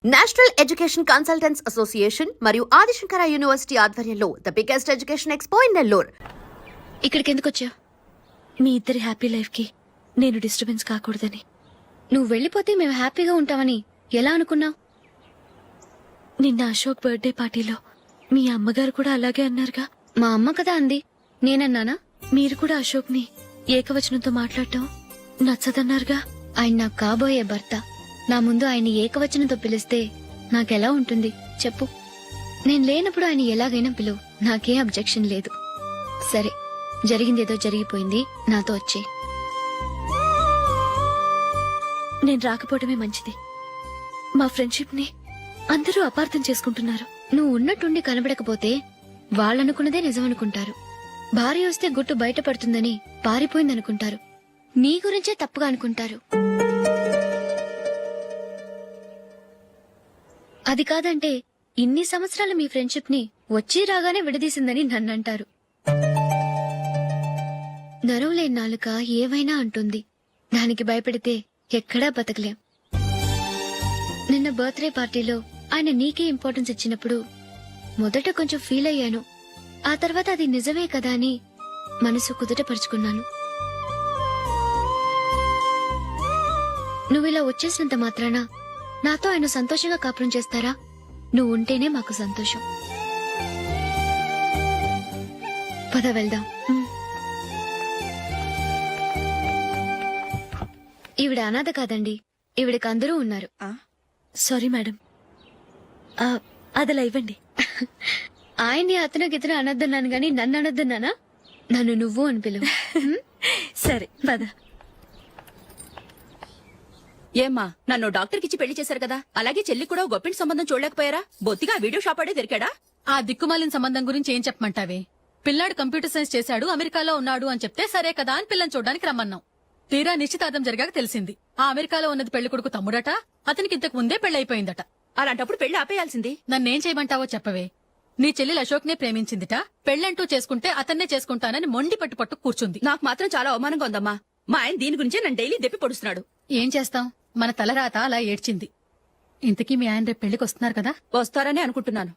National education consultants association మరియు Adi Shankara university ఆధ్వర్యంలో the biggest education expo in Nellore. ఇక్కడికి ఎందుకు వచ్చా? మీ ఇద్దరి హ్యాపీ లైఫ్ కి నేను డిస్టర్బెన్స్ కాకూడదని. నువ్వు వెళ్ళిపోతే మేము హ్యాపీగా ఉంటామని ఎలా అనుకున్నావు? నిన్న అశోక్ బర్త్డే పార్టీలో మీ అమ్మగారు కూడా అలాగే అన్నారుగా. మా అమ్మ కదా అంది, నేనన్నానా? మీరు కూడా అశోక్ ని ఏకవచనంతో మాట్లాడటం నచ్చదన్నారుగా. ఆయన నాకు కాబోయే భర్త. నా ముందు ఆయన ఏకవచనంతో పిలిస్తే నాకెలా ఉంటుంది చెప్పు? నేను లేనప్పుడు ఆయన ఎలాగైనా పిలువు, నాకే అబ్జెక్షన్ లేదు. సరే, జరిగిందేదో జరిగిపోయింది, నాతో వచ్చే. నేను రాకపోవడమే మంచిది. మా ఫ్రెండ్షిప్ ని అందరూ అపార్థం చేసుకుంటున్నారు. నువ్వు ఉన్నట్టుండి కనబడకపోతే వాళ్ళనుకున్నదే నిజమనుకుంటారు. భార్య వస్తే గుట్టు బయటపడుతుందని పారిపోయిందనుకుంటారు. నీ గురించే తప్పుగా అనుకుంటారు. అది కాదంటే ఇన్ని సంవత్సరాలు మీ ఫ్రెండ్షిప్ ని వచ్చి రాగానే విడదీసిందని నన్నంటారు. నరవలేని నాలుక ఏవైనా అంటుంది. దానికి భయపెడితే ఎక్కడా బతకలేం. నిన్న బర్త్డే పార్టీలో ఆయన నీకే ఇంపార్టెన్స్ ఇచ్చినప్పుడు మొదట కొంచెం ఫీల్ అయ్యాను. ఆ తర్వాత అది నిజమే కదా అని మనసు కుదుటపరుచుకున్నాను. నువ్విలా వచ్చేసినంత మాత్రాన నాతో ఆయన సంతోషంగా కాపురం చేస్తారా? నువ్వు ఉంటేనే మాకు సంతోషం. పద వెళ్దాం. ఈవిడ అనాథ కాదండి, ఈవిడకి అందరూ ఉన్నారు. సారీ మేడం, అదలా ఇవ్వండి. ఆయన్ని అతను గితను అనొద్దన్నాను గాని నన్ను అనొద్దన్నానా? నన్ను నువ్వు అని పిలువు. సరే పద. ఏమ్మా, నన్ను డాక్టర్ కిచ్చి పెళ్లి చేశారు కదా, అలాగే చెల్లి కూడా గొప్పింటి సంబంధం చూడలేకపోయారా? బొత్తిగా వీడియో షాప్ ఆడే దొరికాడా? ఆ దిక్కుమాలిన సంబంధం గురించి ఏం చెప్పమంటావే? పిల్లాడు కంప్యూటర్ సైన్స్ చేశాడు, అమెరికాలో ఉన్నాడు అని చెప్తే సరే కదా అని పిల్లని చూడడానికి రమ్మన్నాం. తీరా నిశ్చితార్థం జరిగాక తెలిసింది ఆ అమెరికాలో ఉన్నది పెళ్లి కొడుకు తమ్ముడట, అతనికి ఇంతకు ముందే పెళ్లయిపోయిందట. అలాంటప్పుడు పెళ్లి ఆపేయాల్సింది. నన్నేం చేయమంటావో చెప్పవే. నీ చెల్లెలు అశోక్ నే ప్రేమించిందిట, పెళ్లంటూ చేసుకుంటే అతన్నే చేసుకుంటానని మొండి పట్టు కూర్చుంది. నాకు మాత్రం చాలా అవమానంగా ఉందమ్మా. మా ఆయన దీని గురించే నన్ను డైలీ దెప్పి పొడుస్తున్నాడు. ఏం చేస్తాం, మన తలరాత అలా ఏడ్చింది. ఇంతకీ మీ ఆయన రేపు పెళ్లికి వస్తున్నారు కదా? వస్తారని అనుకుంటున్నాను.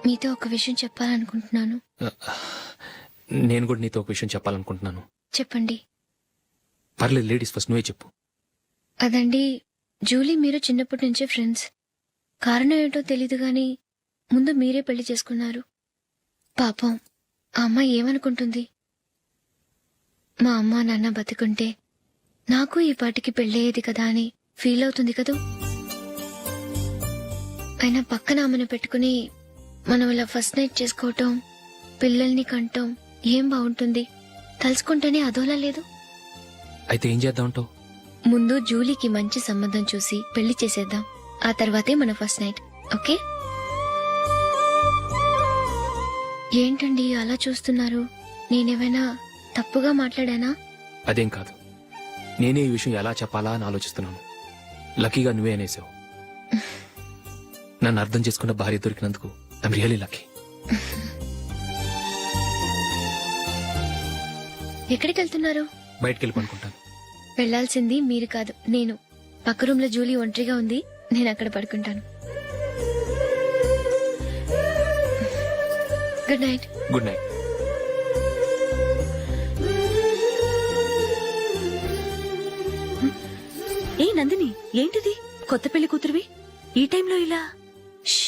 మీతో ఒక విషయం చెప్పాలనుకుంటున్నాను. నేను కూడా నీతో ఒక విషయం చెప్పాలనుకుంటున్నాను. చెప్పండి. పర్లేదు, లేడీస్ ఫస్ట్, నువ్వే చెప్పు. అదండి, జూలీ మీరు చిన్నప్పటి నుంచే ఫ్రెండ్స్. కారణం ఏంటో తెలీదు గాని ముందు మీరే పెళ్లి చేసుకున్నారు. పాపం ఆ అమ్మాయి ఏమనుకుంటుంది? మా అమ్మ నాన్న బతికుంటే నాకు ఈ పాటికి పెళ్ళయ్యేది కదా అని ఫీల్ అవుతుంది కదూ. అయినా పక్కన ఆమెను పెట్టుకుని మనం ఇలా ఫస్ట్ నైట్ చేసుకోవటం, పిల్లల్ని కంటాం ఏం బాగుంటుంది? తలుచుకుంటేనే అదోలా లేదు. అయితే ఏం చేద్దామంటావు? ముందు జూలీకి మంచి సంబంధం చూసి పెళ్లి చేసేద్దాం. ఆ తర్వాతే మన ఫస్ట్ నైట్. ఓకే? ఏంటండి అలా చూస్తున్నారు? నేనేమైనా తప్పుగా మాట్లాడానా? అదేం కాదు, నేనే ఈ విషయం ఎలా చెప్పాలా అని ఆలోచిస్తున్నాను. లక్కీగా నువ్వే అనేసావు. నన్ను అర్థం చేసుకున్న భార్య దొరికినందుకు ఐమ్ రియల్లీ లక్కీ. ఎక్కడికి వెళ్తున్నారు? బయటికి వెళ్ళి పడుకుంటాను. వెళ్లాల్సింది మీరు కాదు, నేను. పక్క రూమ్ లో జూలీ ఒంటరిగా ఉంది, నేను అక్కడ పడుకుంటాను. Good night. Good night. ఏ నందిని, ఏంటిది? కొత్త పెళ్లి కూతురువి ఈ టైంలో ఇలా? ష్.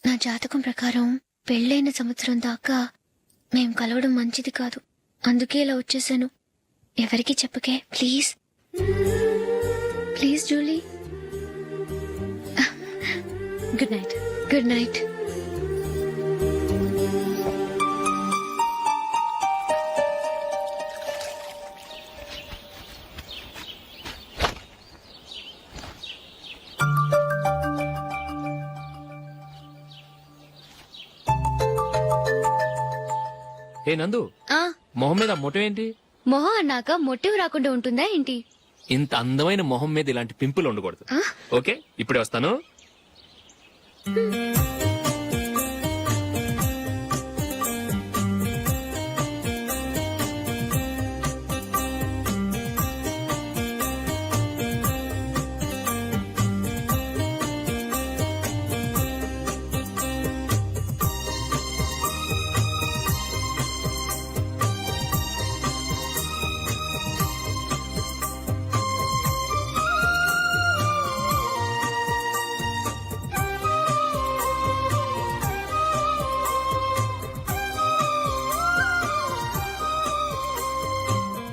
నా జాతకం ప్రకారం పెళ్ళైన సంవత్సరం దాకా మేం కలవడం మంచిది కాదు. అందుకే ఇలా వచ్చేసాను. ఎవరికి చెప్పకే please. Please Julie, good night. Good night. ఏ నందు, ఆ మొహం మీద మొటం ఏంటి? మొహం అన్నాక మొట్టెవు రాకుండా ఉంటుందా ఏంటి? ఇంత అందమైన మొహం మీద ఇలాంటి పింపుల్ ఉండకూడదు. ఆ? ఓకే, ఇప్పుడే వస్తాను.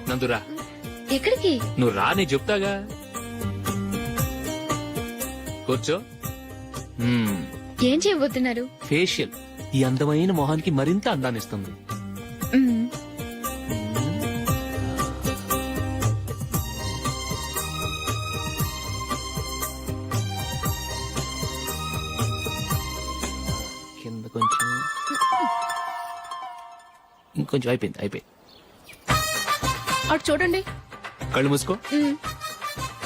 నందురా, ఎక్కడికి? నువ్వు రా, నేను చెప్తాగా. కూర్చో. ఏం చేయబోతున్నారు? ఫేషియల్ ఈ అందమైన మొహానికి మరింత అందాన్నిస్తుంది. మ్మ్. కింద కొంచెం, ఇంకొంచెం. అయిపోయింది. అటు చూడండి. కళ్ళు మూసుకో. మ్మ్.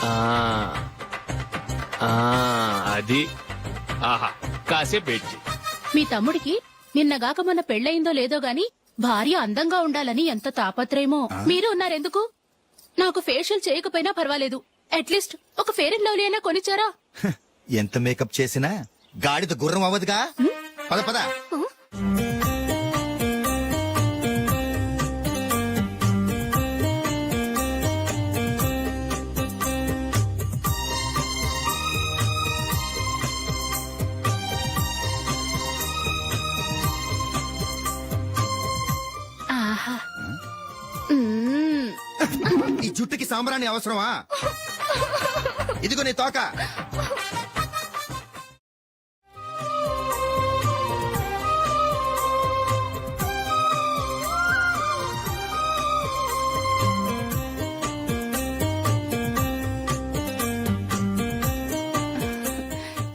ఆ, ఆ, అది. ఆహా, కాసేపు వెయిట్ చెయ్యి. మీ తమ్ముడికి నిన్నగాక మొన్న పెళ్ళయిందో లేదో గాని భార్య అందంగా ఉండాలని ఎంత తాపత్రయమో. మీరు ఉన్నారెందుకు? నాకు ఫేషియల్ చేయకపోయినా పర్వాలేదు, అట్లీస్ట్ ఒక ఫేర్ అండ్ లవ్లీ అయినా కొనిచ్చారా? ఎంత మేకప్ చేసినా గాడిద గుర్రం అవ్వదుగా. పద పద. ఆహా, మ్మ్. ఈ జుట్టుకి సాంబ్రాణి అవసరమా? ఇదిగో నీ తోక.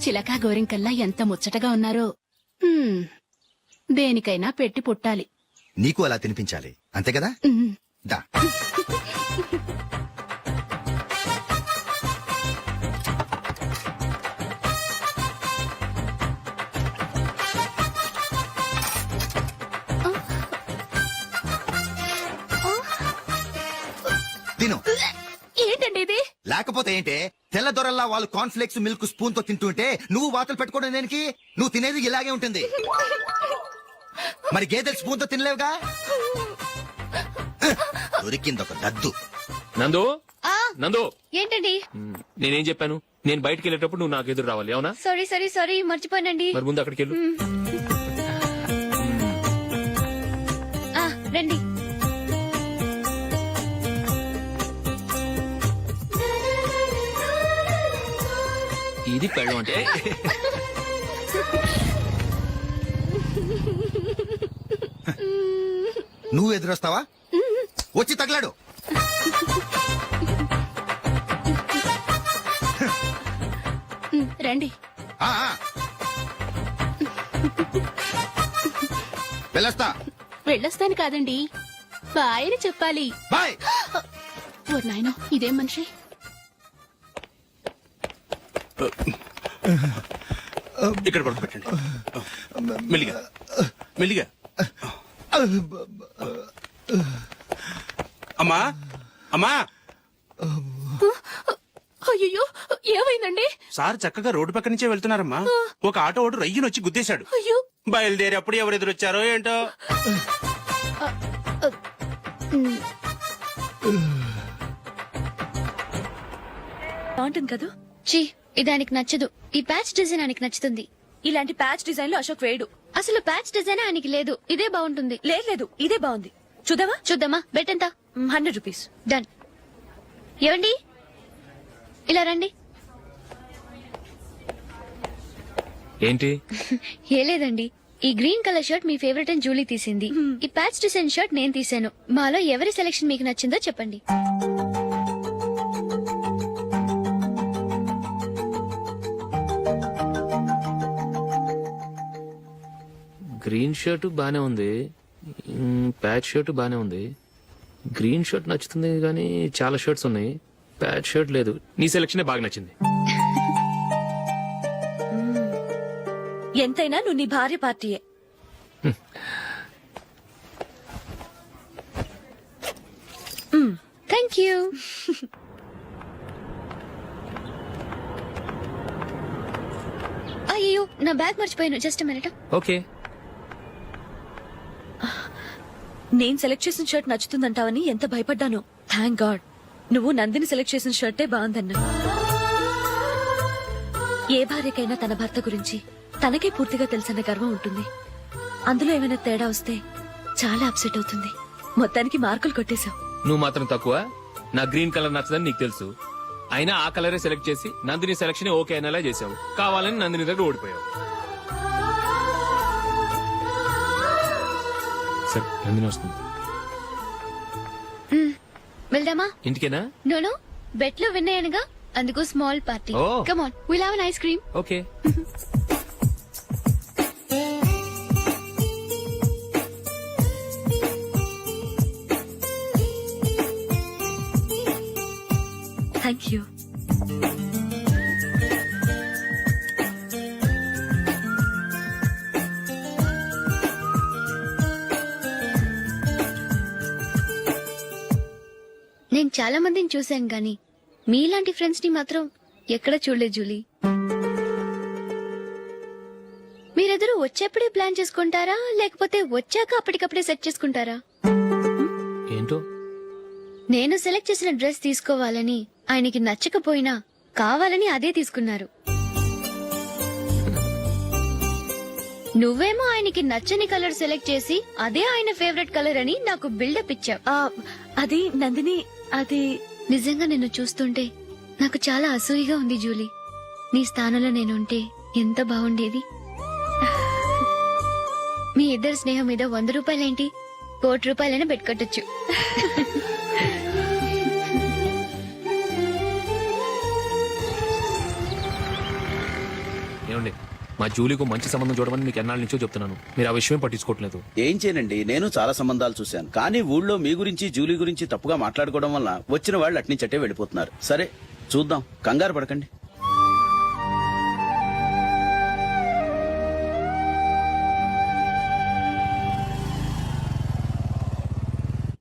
చిలకా గోరింకల్లా ఎంత ముచ్చటగా ఉన్నారో. హ్మ్, దేనికైనా పెట్టి పుట్టాలి. నీకు అలా తినిపించాలి, అంతే కదా? ఉమ్. దా. తిను. ఏంటండి ఇది? లేకపోతే ఏంటే, తెల్ల దొరల్లా వాళ్ళు కాన్ఫ్లెక్స్ మిల్క్ స్పూన్ తో తింటుంటే నువ్వు వాతలు పెట్టుకోవడం దేనికి? నువ్వు తినేది ఇలాగే ఉంటుంది. మరి గేదెలు స్పూన్ తో తినలేవుగా. దొరికింది ఒక దద్దు. నందు, ఆ, నందు, ఏంటండి? నేనేం చెప్పాను? నేను బయటికి వెళ్ళేటప్పుడు నువ్వు నాకు ఎదురు రావాలి, అవునా? సారీ మర్చిపోయానండి. మరి ముందు అక్కడికి వెళ్ళు. ఆ, రండి. ఇది పెళ్ళం అంటే. నువ్వు ఎదురొస్తావా? వచ్చి తగలాడు. రండి. ఆ, ఆ. వెళ్ళొస్తా. వెళ్ళొస్తాను కాదండి, బాయ్ అని చెప్పాలి. బాయ్. ఓ నాయనో, ఇదేం మనిషి? ఇక్కడ పడుకోబెట్టండి. మెల్లిగా మెల్లిగా. అమ్మా అమ్మా, అయ్యో, ఏమైందండి? సార్ చక్కగా రోడ్డు పక్క నుంచే వెళ్తున్నారమ్మా. ఒక ఆటో ఓడు రయ్యనొచ్చి గుద్దేశాడు. అయ్యో, బయలుదేరి అప్పుడు ఎవరు ఎదురొచ్చారో ఏంటో. బాగుంటుంది కదా? ఛీ, ఇది ఆయనకి నచ్చదు. ఈ ప్యాచ్ డిజైన్ ఆయనకి నచ్చుతుంది. ఇలాంటి ప్యాచ్ డిజైన్ లో అశోక్ వేయడు. అసలు ప్యాచ్ డిజైన్ ఆయనకి లేదు. ఇదే బాగుంటుంది. లేదు, ఇదే బాగుంది. చూద్దామా? చూద్దామా? బెట్ ఎంత? 100 రూపీస్. డన్. ఏవండి, ఇలా రండి. ఏంటి? ఏ లేదండి, ఈ గ్రీన్ కలర్ షర్ట్ మీ ఫేవరెట్ అని జూలీ తీసింది. ఈ ప్యాచ్ డిజైన్ షర్ట్ నేను తీసాను. మాలో ఎవరి సెలెక్షన్ మీకు నచ్చిందో చెప్పండి. గ్రీన్ షర్ట్ బానే ఉంది, ప్యాచ్ షర్ట్ బానే ఉంది. గ్రీన్ షర్ట్ నచ్చుతుంది కానీ చాలా షర్ట్స్ ఉన్నాయి, ప్యాచ్ షర్ట్ లేదు. నీ సెలెక్షనే బాగా నచ్చింది. ఎంతైనా నువ్వు నీ భార్య పార్టీయే. Thank you. అయ్యో, నా బ్యాగ్ మర్చిపోయాను. Just minute. ఓకే. నేను సెలెక్ట్ చేసిన షర్ట్ నచ్చుతుందంటావని ఎంత భయపడ్డాను. థ్యాంక్ గాడ్ నువ్వు నందిని సెలెక్ట్ చేసిన షర్టే బాగుందన్నా. ఏ భార్యకైనా తన భర్త గురించి తనకే పూర్తిగా తెలుసన్న గర్వం ఉంటుంది. అందులో ఏమైనా తేడా వస్తే చాలా అప్సెట్ అవుతుంది. మొత్తానికి మార్కులు కొట్టేశావు. నువ్వు మాత్రం తక్కువ. నా గ్రీన్ కలర్ నచ్చదని నీకు తెలుసు, అయినా ఆ కలరే సెలెక్ట్ చేసి నందిని సెలెక్షన్ ఓకే అనేలా చేసావు. కావాలని నందిని దగ్గర ఓడిపోయావు. సరే, నందిని వస్తుంది. వెళ్దామా? ఇంటికేనా? నోను, బెట్ లో విన్ అయ్యానుగా, అందుకు small party. Oh. Come on, will have an ice cream. Okay. Thank you. నేను చాలా మందిని చూశాను గాని మీలాంటి ఫ్రెండ్స్ ని మాత్రం ఎక్కడ చూడలేదు జూలీ. మీరెదరూ వచ్చేప్పుడే ప్లాన్ చేసుకుంటారా, లేకపోతే వచ్చాక అప్పటికప్పుడే సెట్ చేసుకుంటారా? ఏంటో? నేను సెలెక్ట్ చేసిన డ్రెస్ తీసుకోవాలని ఆయనకి నచ్చకపోయినా కావాలని అదే తీసుకున్నారు. నువ్వేమో ఆయనకి నచ్చని కలర్ సెలెక్ట్ చేసి అదే ఆయన ఫేవరెట్ కలర్ అని నాకు బిల్డప్ ఇచ్చావు. అది నందిని, అది నిజంగా నిన్ను చూస్తుంటే నాకు చాలా అసూయగా ఉంది జూలీ. నీ స్థానంలో నేనుంటే ఎంత బాగుండేది. మీ ఇద్దరు స్నేహం మీద 100 రూపాయలేంటి, 1 కోటి రూపాయలైనా పెట్టుకొట్టచ్చు. ఏమండి, మా జూలీకు మంచి సంబంధం చూడమని మీకు ఎన్నాళ్ళ నుంచో చెప్తున్నాను, మీరు ఆ విషయం పట్టించుకోవట్లేదు. ఏం చేయనండి, నేను చాలా సంబంధాలు చూశాను. కానీ ఊళ్ళో మీ గురించి జూలీ గురించి తప్పుగా మాట్లాడుకోవడం వల్ల వచ్చిన వాళ్ళు అట్నుంచటే వెళ్ళిపోతున్నారు. సరే చూద్దాం, కంగారు పడకండి.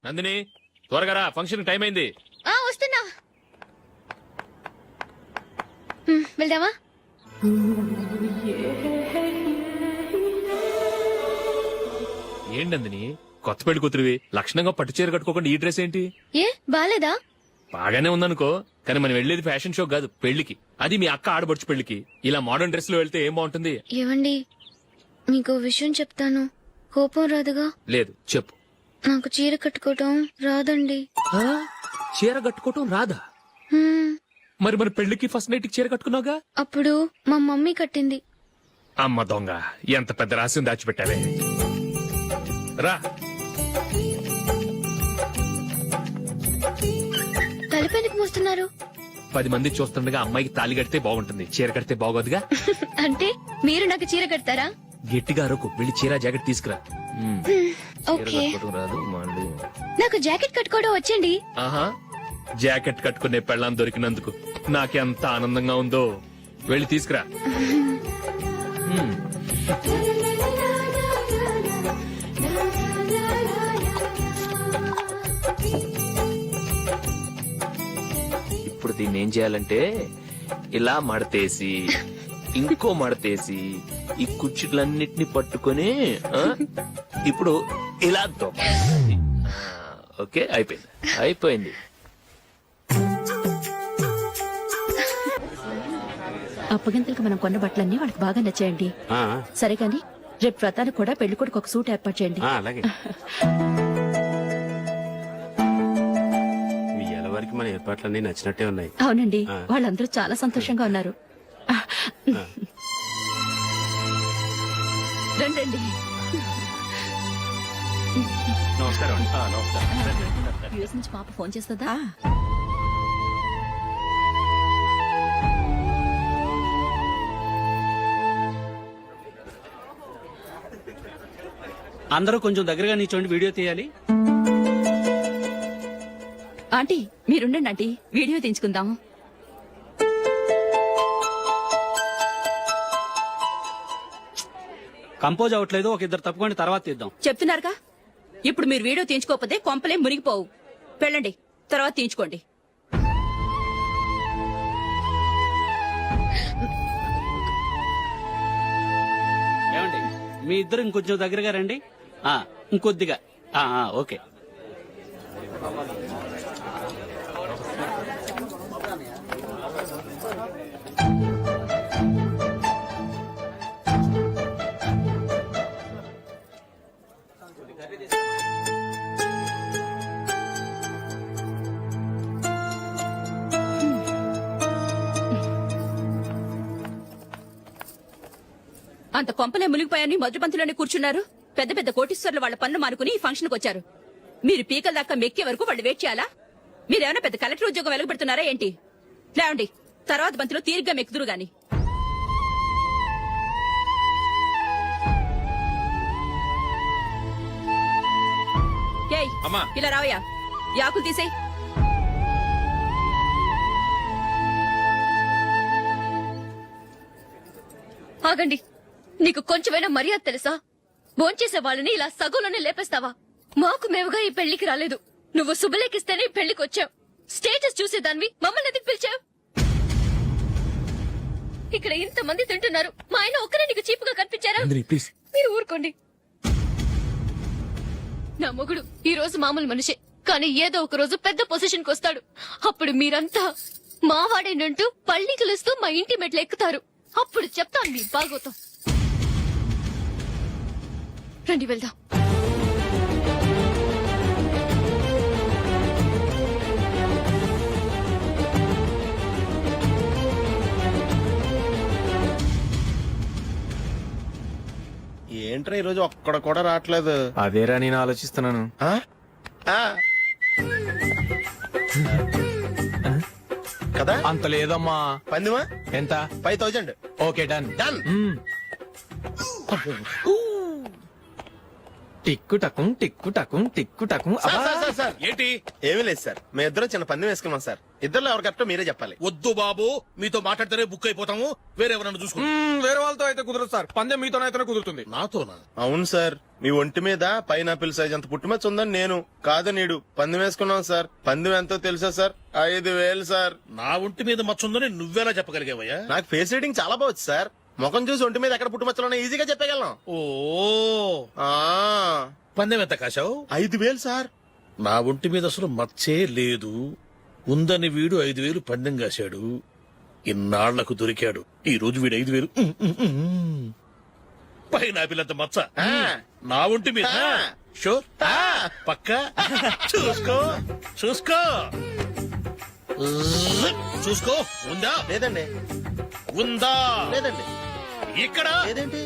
నందిని, త్వరగా రా, ఫంక్షన్ టైం అయింది. వస్తున్నా. వెళ్దామా? ఏంటి నందిని, కొత్త పెళ్లి కూతురివి, లక్షణంగా పట్టు చీర కట్టుకోకుండా ఈ డ్రెస్ ఏంటి? ఏ బాలేదా? బాగానే ఉందనుకో, కానీ మనం వెళ్లేది ఫ్యాషన్ షో కాదు, పెళ్లికి. అది మీ అక్క ఆడబడుచు పెళ్లికి. ఇలా మోడర్న్ డ్రెస్ లో వెళ్తే ఏం బాగుంటుంది? ఏవండి, మీకు విషయం చెప్తాను, కోపం రాదుగా? లేదు, చెప్పు. నాకు చీర కట్టుకోవటం రాదండి. ఆ? చీర కట్టుకోవటం రాదా? హ్మ్, మరి మన పెళ్లికి ఫస్ట్ నైట్ చీర కట్టుకున్నావుగా? అప్పుడు మా మమ్మీ కట్టింది. అమ్మ దొంగ, ఎంత పెద్ద రహస్యం దాచిపెట్టావే. రా. తలపెందుకు మోస్తున్నారు? 10 మంది చూస్తుండగా అమ్మాయికి తాళి కడితే బాగుంటుంది, చీర కడితే బాగోదుగా. అంటే మీరు నాకు చీర కడతారా? గట్టిగా అరకు, వెళ్ళి చీర జాకెట్ తీసుకురా. చీర ఓకే, కట్టుకోవటం రాదు మళ్ళీ. నాకు జాకెట్ కట్టుకోవడం వచ్చండి. ఆహా, జాకెట్ కట్టుకునే పెళ్ళాం దొరికినందుకు నాకెంత ఆనందంగా ఉందో. వెళ్ళి తీసుకురా. ఇప్పుడు దీన్ని ఏం చేయాలంటే, ఇలా మడతేసి ఇంకో మడతేసి ఈ కుర్చీలన్నిటిని పట్టుకొని ఇప్పుడు ఇలా దొక్కాలి. ఓకే, అయిపోయింది అయిపోయింది. అప్పగింతలకు మనం కొన్న బట్టలన్నీ వాళ్ళకి బాగా నచ్చాయండి. ఆ, సరే కానీ రేపు వ్రతానికి కూడా పెళ్లి కొడుకు ఒక సూట్ ఏర్పాటు చేయండి. ఆ, అలాగే. మీ ఎలవరికి మన ఏర్పాట్లన్నీ నచ్చినట్టే ఉన్నాయి. అవునండి, ఆ. వాళ్ళందరూ చాలా సంతోషంగా ఉన్నారు. రండి నమస్కారం యూఎస్ నుంచి పాప ఫోన్ చేస్తుందా? అందరూ కొంచెం దగ్గరగా నిల్చోండి, వీడియో తీయాలి. ఆంటీ మీరుండండి ఆంటీ, వీడియో తీయించుకుందాం. కంపోజ్ అవ్వట్లేదు, ఒక ఇద్దరు తప్పుకోండి, తర్వాత తీద్దాం. చెప్తున్నారుగా, ఇప్పుడు మీరు వీడియో తీయించుకోకపోతే కొంపలే మునిగిపోవు. వెళ్ళండి, తర్వాత తీయించుకోండి. ఏమండి, మీ ఇద్దరు ఇంకొంచెం దగ్గరగా రండి. ఇంకొద్దిగా. ఓకే. అంత కొంపలే మునిగిపోయాని మొదటి పంతులోనే కూర్చున్నారు. పెద్ద పెద్ద కోటీశ్వర్లు వాళ్ళ పనులు మానుకుని ఈ ఫంక్షన్ కు వచ్చారు. మీరు పీకల దాకా మెక్కే వరకు వాళ్ళు వెయిట్ చేయాలా? మీరేమైనా పెద్ద కలెక్టర్ ఉద్యోగం వెలగబెడుతున్నారా ఏంటి? లేవండి, తర్వాత బంతిలో తీరిగ్గా మెక్కుదురు గాని. ఏయ్, ఇలా రావయ్యా, యాకులు తీసేయ్. ఆగండి, నీకు కొంచెమైనా మర్యాద తెలుసా? భోంచేసే వాళ్ళని ఇలా సగంలోనే లేపేస్తావా? మాకు మేముగా ఈ పెళ్లికి రాలేదు. నువ్వు శుభలేఖిస్తేనే ఈ పెళ్లికి వచ్చావు. స్టేటస్ చూసేదాన్ని మమ్మల్ని ఎందుకు పిలిచావు? ఇక్కడ ఇంతమంది తింటున్నారు, మా ఆయన ఒక్కరే నీకు చీపుగా కనిపించారా? మీరు ఊరుకోండి. నా మొగుడు ఈ రోజు మామూలు మనిషే, కానీ ఏదో ఒక రోజు పెద్ద పొజిషన్ కు వస్తాడు. అప్పుడు మీరంతా మావాడేనంటూ పళ్ళి కలుస్తూ మా ఇంటి మెట్లు ఎక్కుతారు. అప్పుడు చెప్తాను మీ బాగోతం. రండి వెళ్దాం. ఏంట్రా ఈరోజు ఒక్కడ కూడా రావట్లేదు. అదేరా నేను ఆలోచిస్తున్నాను. ఆ? ఆ. కదా అంత లేదమ్మా. పందిమా ఎంత? 5000. Okay, done. డన్. టిక్కు టకుం టిక్కు టకుం టిక్కు టకుం. సార్ ఏంటి? ఏమీ లేదు సార్, మీ ఇద్దరు చిన్న పందెం వేసుకున్నాం సార్. ఇద్దరు ఎవరు కరెక్టో మీరే చెప్పాలి. వద్దు బాబు, మీతో మాట్లాడితేనే బుక్ అయిపోతాము. వేరెవరన్నా చూసుకుంటాం. వేరే వాళ్ళతో అయితే కుదరదు సార్, పందెం మీతోనైతేనే కుదురుతుంది. నాతోనా? అవును సార్, మీ ఒంటి మీద పైనాపిల్ సైజ్ అంత పుట్టుమచ్చ ఉందని నేను కాదు నీడు పందెం వేసుకున్నాం సార్. పందెం ఎంతో తెలుసా సార్? 5000 సార్. నా ఒంటి మీద మచ్చుందని నువ్వెలా చెప్పగలిగావయ్యా? నాకు ఫేస్ రీడింగ్ చాలా బాగుంది సార్. ముఖం చూసి ఒంటి మీద ఎక్కడ పుట్టుమచ్చలో ఈజీగా చెప్పగలం. ఓ, పందెం ఎంత కాశావు? 5000 సార్. నా ఒంటి మీద అసలు మచ్చే లేదు. ఉందని వీడు 5000 పందెం కాశాడు. ఇన్నాళ్లకు దొరికాడు. ఈ రోజు వీడు 5000. పైన పిల్లంత మచ్చ నా ఒంటి మీద. షూర్, పక్క. చూసుకో చూసుకో చూసుకో. ఉందా? లేదండి. ఉందా? లేదండి. ఇక్కడ లేదేంటి?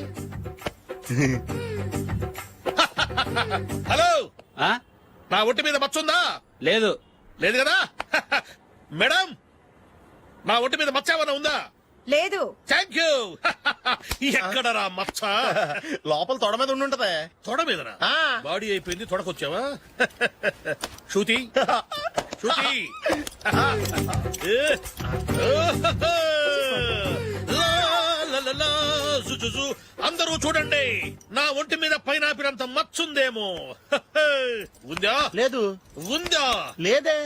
హలో, ఆ? నా ఒంటి మీద మచ్చ ఉందా? లేదు. లేదు కదా? మేడం, నా ఒంటి మీద మచ్చ ఏమన్నా ఉందా? లేదు. Thank you. ఎక్కడరా మచ్చ? లోపల తొడ మీద ఉండుంటదే. తొడ మీదనా? ఆ. బాడీ అయిపోయింది, తొడకొచ్చావా? శృతి, శృతి. అందరూ చూడండి, నా ఒంటి మీద పైనాపిల్ అంత మచ్చుందేమో. ఉందా? లేదు. ఉందా? లేదే.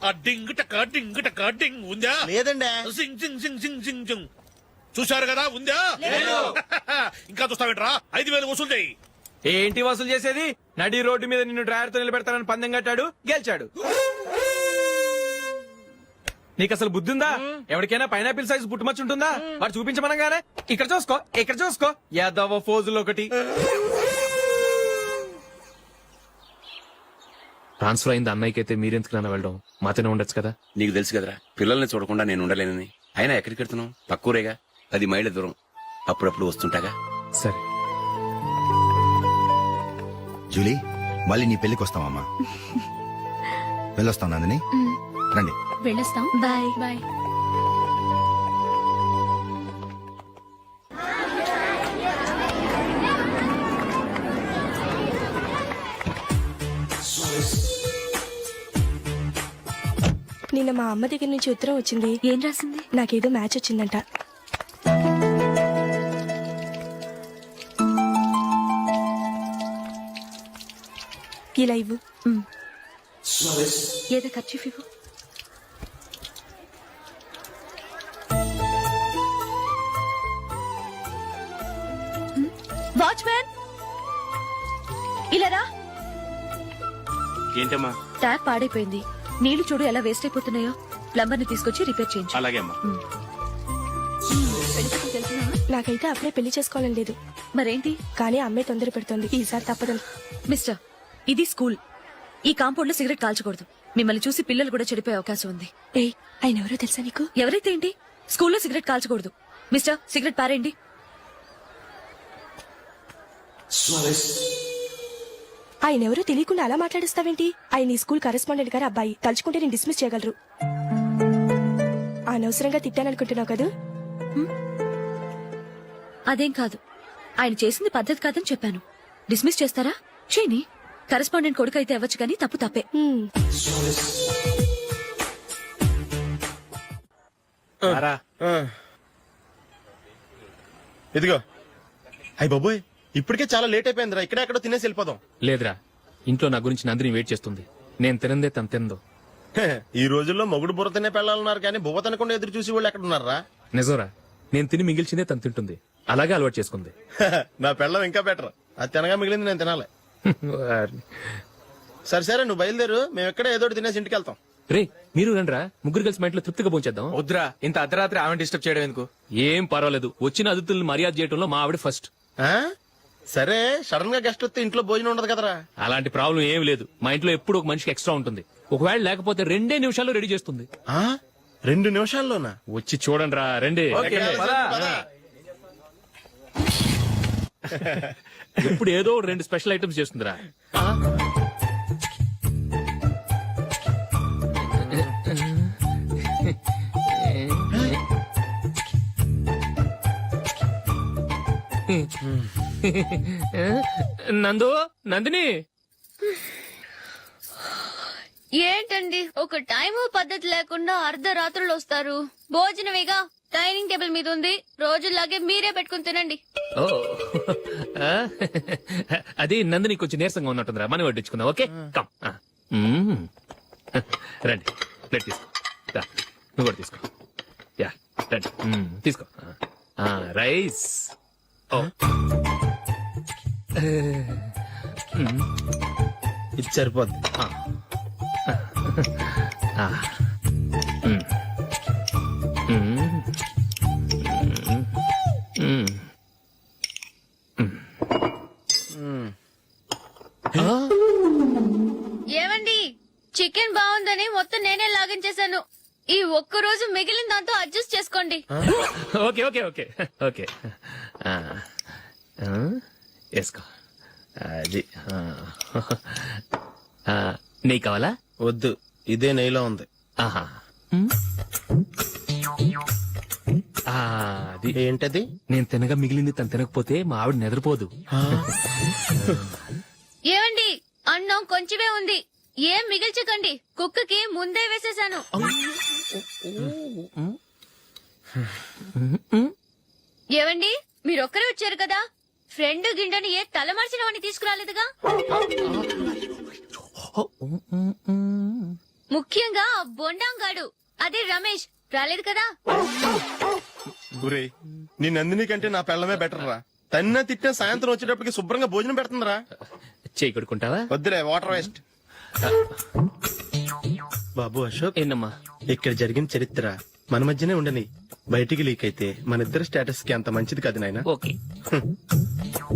ఆ డింగ్ టక డింగ్ టక డింగ్ ఉందా? లేదండి. సింగ్ సింగ్ సింగ్ సింగ్ సింగ్ సింగ్. చూశారు కదా? ఉందా? ఇంకా చూస్తావేంట్రా? 5000 వసూలు చేయి. ఏంటి వసూలు చేసేది? నడి రోడ్డు మీద నిన్ను డ్రైవర్ తో నిలబెడతానని పందెం కట్టాడు, గెలిచాడు. నీకు అసలు బుద్ధి ఉందా? ఎవరికైనా పైనాపిల్ సైజ్ పుట్టుమచ్చు ఉంటుందా? వాడు చూపించమనగానే ఇక్కడ చూసుకో, ఇక్కడ చూసుకో, యాదవ ఫోజులు ఒకటి. ట్రాన్స్ఫర్ అయింది అన్నయ్యకి అయితే మీరెందుకు నాన్న వెళ్ళడం? మాతోనే ఉండొచ్చు కదా. నీకు తెలుసు కదరా, పిల్లల్ని చూడకుండా నేను ఉండలేనని. అయినా ఎక్కడికి వెళ్తున్నావు? పక్కూరేగా, 10 మైళ్ళ దూరం. అప్పుడప్పుడు వస్తుంటాగా. సరే. జూలీ మళ్ళీ నీ పెళ్లికి వస్తామమ్మా. వెళ్ళొస్తాం నందిని, రండి. వెళ్ళొస్తాం. బాయ్. బాయ్. నిన్న మా అమ్మ దగ్గర నుంచి ఉత్తరం వచ్చింది. ఏం రాసింది? నాకేదో మ్యాచ్ వచ్చిందంట. ఇలా ఇవ్వు. ఏదో ఖర్చు ఇవ్వు. వాచ్మ్యాన్ ఇలా రా. ఏంటమ్మా? ట్యాప్ పాడైపోయింది. నీళ్లు చూడు ఎలా వేస్ట్ అయిపోతున్నాయో. ప్లంబర్ ని తీసుకొచ్చి రిపేర్ చేయించు. అలాగే అమ్మా. నాకైతే అప్పుడే పెళ్లి చేసుకోవాలని లేదు. మరేంటి? కానీ అమ్మే తొందర పెడుతోంది. ఈసారి తప్పదని. మిస్టర్, ఇది స్కూల్. ఈ కాంపౌండ్ లో సిగరెట్ కాల్చకూడదు. మిమ్మల్ని చూసి పిల్లలు కూడా చెడిపోయే అవకాశం ఉంది. ఏయ్, ఆయన ఎవరో తెలుసా నీకు? ఎవరైతే ఏంటి? స్కూల్లో సిగరెట్ కాల్చకూడదు. మిస్టర్, సిగరెట్ పారేయండి. ఆయన ఎవరో తెలియకుండా అలా మాట్లాడిస్తావేంటి? ఆయన ఈ స్కూల్ కరెస్పాండెంట్ గారి అబ్బాయి. తలుచుకుంటే నేను డిస్మిస్ చేయగలరు. అనవసరంగా తిట్టాననుకుంటున్నావు కదా? అదేం కాదు. ఆయన చేసింది పద్ధతి కాదని చెప్పాను. డిస్మిస్ చేస్తారా? చేయని. కరెస్పాండెంట్ కొడుకు అయితే అవ్వచ్చు కానీ తప్పు తప్పే. ఇదిగో. అయ్య బాబోయ్, ఇప్పటికే చాలా లేట్ అయిపోయిందిరా. ఇక్కడే ఎక్కడో తినేసి వెళ్ళిపోదాం. లేదురా, ఇంట్లో నా గురించి నందిని వెయిట్ చేస్తుంది. నేను తినందే తను తిందో. హే, ఈ రోజుల్లో మొగుడు బుర్ర తినే పెళ్ళాలన్నారు కానీ బువ్వ తినకుండా ఎదురు చూసి వాళ్ళు ఎక్కడ ఉన్నారా? నిజంరా, నేను తిని మిగిల్చిందే తను తింటుంది. అలాగే అలవాటు చేసుకుంది. నా పెళ్ళం ఇంకా బెటర్. అది తినగా మిగిలింది నేను తినాలి. వారిని. సరే సరే, నువ్వు బయలుదేరు. మేము ఎక్కడ ఏదో ఒకటి తినేసి ఇంటికి వెళ్తాం. రే, మీరు రండిరా, ముగ్గురు కలిసి మా ఇంట్లో తృప్తిగా పోంచేద్దాం. వద్దురా, ఇంత అర్ధరాత్రి ఆమె డిస్టర్బ్ చేయడం ఎందుకు? ఏం పర్వాలేదు, వచ్చిన అతిథులను మర్యాద చేయడంలో మా ఆవిడ ఫస్ట్. ఆ? సరే, సడన్ గా గెస్ట్ వస్తే ఇంట్లో భోజనం ఉండదు కదరా. అలాంటి ప్రాబ్లం ఏం లేదు. మా ఇంట్లో ఎప్పుడు ఒక మనిషికి ఎక్స్ట్రా ఉంటుంది. ఒకవేళ లేకపోతే 2 నిమిషాల్లో రెడీ చేస్తుంది. 2 నిమిషాల్లోనా? వచ్చి చూడండి రా, రండి. ఎప్పుడు ఏదో 2 స్పెషల్ ఐటమ్స్ చేస్తుందిరా. నందు, నందిని. ఏంటండి ఒక టైము పద్ధతి లేకుండా అర్ధరాత్రులు వస్తారు? భోజనమేగా డైనింగ్ టేబుల్ మీద ఉంది. రోజులాగే మీరే పెట్టుకుని తినండి. ఓ, అది నందిని కొంచెం నీరసంగా ఉన్నట్టుందిరా. మనం వడ్డించుకుందాం. Okay, come. రండి, ప్లేట్ తీసుకో. రా, నువ్వు కూడా తీసుకో. యా, రండి, తీసుకో. రైస్. ఓ, ఇది సరిపోద్ది. ఏమండి, చికెన్ బాగుందని మొత్తం నేనే లాగించేశాను. ఈ ఒక్క రోజు మిగిలిన దాంతో అడ్జస్ట్ చేసుకోండి. Okay okay okay okay. వేసుకో. అది నెయ్యి కావాలా? వద్దు, ఇదే నెయ్యిలో ఉంది. ఆహా, అది ఏంటది? నేను తినగా మిగిలింది తను తినకపోతే మా ఆవిడ నిద్రపోదు. ఏమండి, అన్నం కొంచెమే ఉంది. ఏం మిగిల్చకండి. కుక్కకి ముందే వేసేశాను. ఏవండి, మీరొక్కరే వచ్చారు కదా, ఫ్రెండ్ గిండని ఏ తలమార్చిన వాడిని తీసుకురాలేదుగా. ముఖ్యంగా ఆ బొండాంగాడు, అదే రమేష్, రాలేదు కదా. గురే, నీ నందిని కంటే నా పెళ్ళమే బెటర్ రా. తన్న తిట్టిన సాయంత్రం వచ్చేటప్పటికి శుభ్రంగా భోజనం పెడుతుందిరా. చేయి కొడుకుంటావా? వద్దులే, వాటర్ వేస్ట్. బాబు అశోక్, ఏంటమ్మా? ఇక్కడ జరిగిన చరిత్ర మన మధ్యనే ఉండని. బయటికి లీక్ అయితే మన ఇద్దరు స్టేటస్ కి అంత మంచిది కాదు నాయనా. ఓకే.